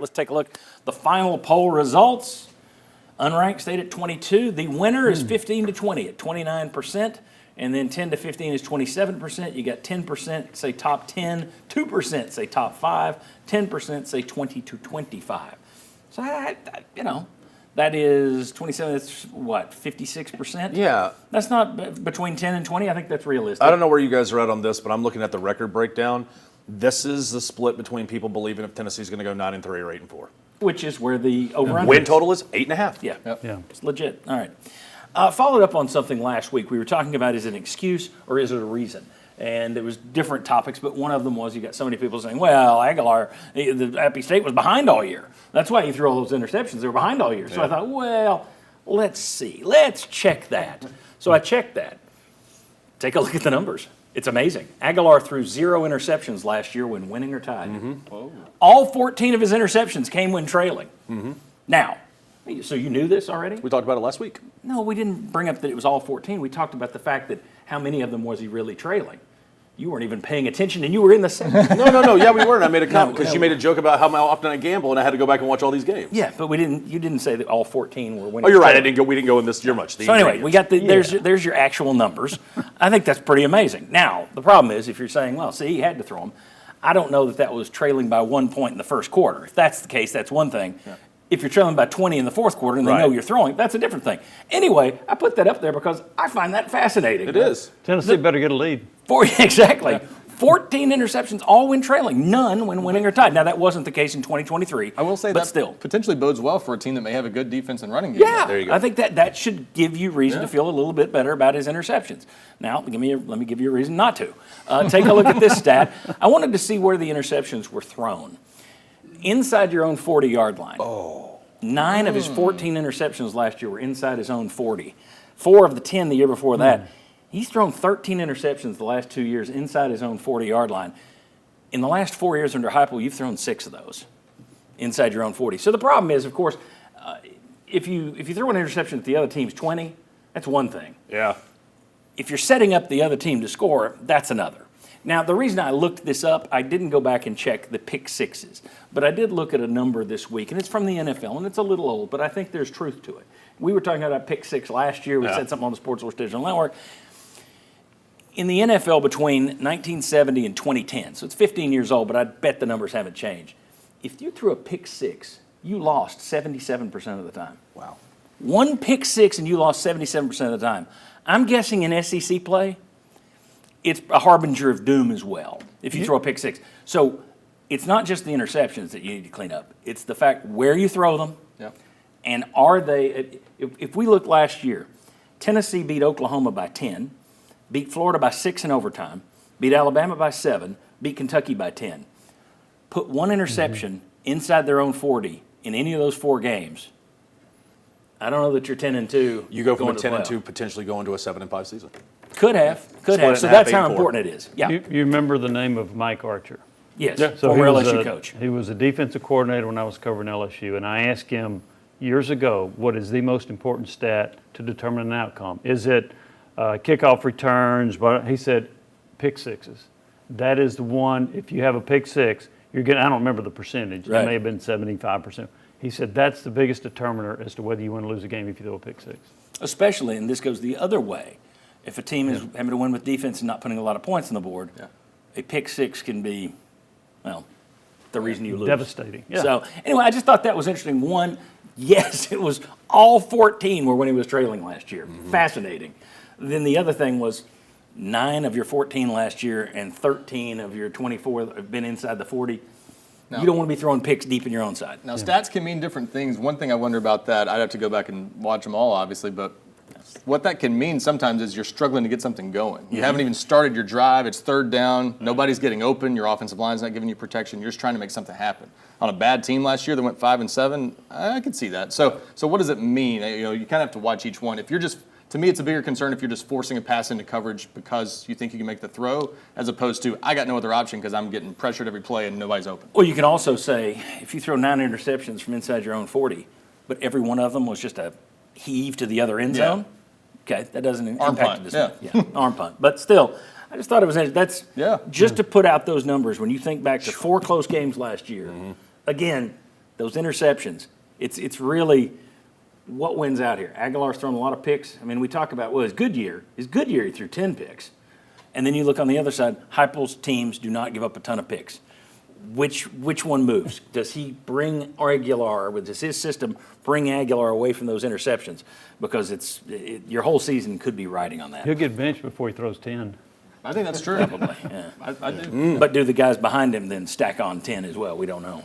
Let's take a look. The final poll results. Unranked stayed at 22. The winner is 15 to 20 at 29%. And then 10 to 15 is 27%. You got 10% say top 10, 2% say top 5, 10% say 20 to 25. So, that is 27, that's what, 56%? Yeah. That's not between 10 and 20. I think that's realistic. I don't know where you guys are at on this, but I'm looking at the record breakdown. This is the split between people believing if Tennessee's going to go 9-3 or 8-4. Which is where the over-under Win total is 8.5. Yeah. Yep. Yeah. It's legit. All right. Followed up on something last week. We were talking about, is it an excuse or is it a reason? And there was different topics, but one of them was you got so many people saying, well, Aguilar, the Appy State was behind all year. That's why he threw all those interceptions. They were behind all year. So I thought, well, let's see. Let's check that. So I checked that. Take a look at the numbers. It's amazing. Aguilar threw 0 interceptions last year when winning or tied. All 14 of his interceptions came when trailing. Now, so you knew this already? We talked about it last week. No, we didn't bring up that it was all 14. We talked about the fact that how many of them was he really trailing. You weren't even paying attention, and you were in the segment. No. Yeah, we weren't. I made a comment because you made a joke about how often I gamble, and I had to go back and watch all these games. Yeah, but you didn't say that all 14 were winning. Oh, you're right. We didn't go in this year much. So anyway, we got there's your actual numbers. I think that's pretty amazing. Now, the problem is if you're saying, well, see, he had to throw them. I don't know that was trailing by 1 point in the first quarter. If that's the case, that's one thing. Yeah. If you're trailing by 20 in the fourth quarter and they know you're throwing, that's a different thing. Anyway, I put that up there because I find that fascinating. It is. Tennessee better get a lead. Exactly. Yeah. 14 interceptions, all when trailing, none when winning or tied. Now, that wasn't the case in 2023. I will say but that still potentially bodes well for a team that may have a good defense and running game. Yeah, there you go. I think that should give you reason to feel a little bit better about his interceptions. Now, let me give you a reason not to. Take a look at this stat. I wanted to see where the interceptions were thrown. Inside your own 40-yard line. 9 of his 14 interceptions last year were inside his own 40. 4 of the 10 the year before that. He's thrown 13 interceptions the last 2 years inside his own 40-yard line. In the last 4 years under Heupel, you've thrown 6 of those inside your own 40. So the problem is, of course, if you throw an interception at the other team's 20, that's one thing. Yeah. If you're setting up the other team to score, that's another. Now, the reason I looked this up, I didn't go back and check the pick sixes, but I did look at a number this week, and it's from the NFL, and it's a little old, but I think there's truth to it. We were talking about pick six last year. We said something on the Sports Source Digital Network. In the NFL between 1970 and 2010, so it's 15 years old, but I bet the numbers haven't changed. If you threw a pick six, you lost 77% of the time. Wow. One pick six and you lost 77% of the time. I'm guessing in SEC play, it's a harbinger of doom as well if you throw a pick six. So it's not just the interceptions that you need to clean up. It's the fact where you throw them and are they – if we look last year, Tennessee beat Oklahoma by 10, beat Florida by 6 in overtime, beat Alabama by 7, beat Kentucky by 10. Put one interception inside their own 40 in any of those 4 games. I don't know that you're 10-2. You go from a 10-2 potentially going to a 7-5 season. Could have. So that's how important it is. Yeah. You remember the name of Mike Archer? Yes. Yeah. So former LSU coach. He was a defensive coordinator when I was covering LSU, and I asked him years ago, what is the most important stat to determine an outcome? Is it kickoff returns? But he said pick sixes. That is the one. If you have a pick six, you're getting. I don't remember the percentage. It may have been 75%. He said that's the biggest determiner as to whether you win or lose a game if you throw a pick six. Especially, and this goes the other way, if a team is having to win with defense and not putting a lot of points on the board, a pick six can be, well, the reason you lose. Devastating. Yeah. So anyway, I just thought that was interesting. One, yes, it was all 14 were when he was trailing last year. Fascinating. Then the other thing was 9 of your 14 last year and 13 of your 24 have been inside the 40. Now, you don't want to be throwing picks deep in your own side. Now, stats can mean different things. One thing I wonder about that, I'd have to go back and watch them all, obviously, but what that can mean sometimes is you're struggling to get something going. You haven't even started your drive. It's third down. Nobody's getting open. Your offensive line's not giving you protection. You're just trying to make something happen. On a bad team last year that went 5-7, I could see that. So what does it mean? You kind of have to watch each one. If you're just to me, it's a bigger concern if you're just forcing a pass into coverage because you think you can make the throw, as opposed to I got no other option because I'm getting pressured every play and nobody's open. Well, you can also say if you throw 9 interceptions from inside your own 40, but every one of them was just a heave to the other end zone, okay, that doesn't impact this one. Yeah, arm punt. But still, I just thought it was that's just to put out those numbers when you think back to 4 close games last year. Again, those interceptions, it's really what wins out here. Aguilar's thrown a lot of picks. I mean, we talk about, well, his good year he threw 10 picks. And then you look on the other side, Heupel's teams do not give up a ton of picks. Which one moves? Does he bring Aguilar, does his system bring Aguilar away from those interceptions? Because your whole season could be riding on that. He'll get benched before he throws 10. I think that's true. Probably, yeah. I do. But do the guys behind him then stack on 10 as well? We don't know.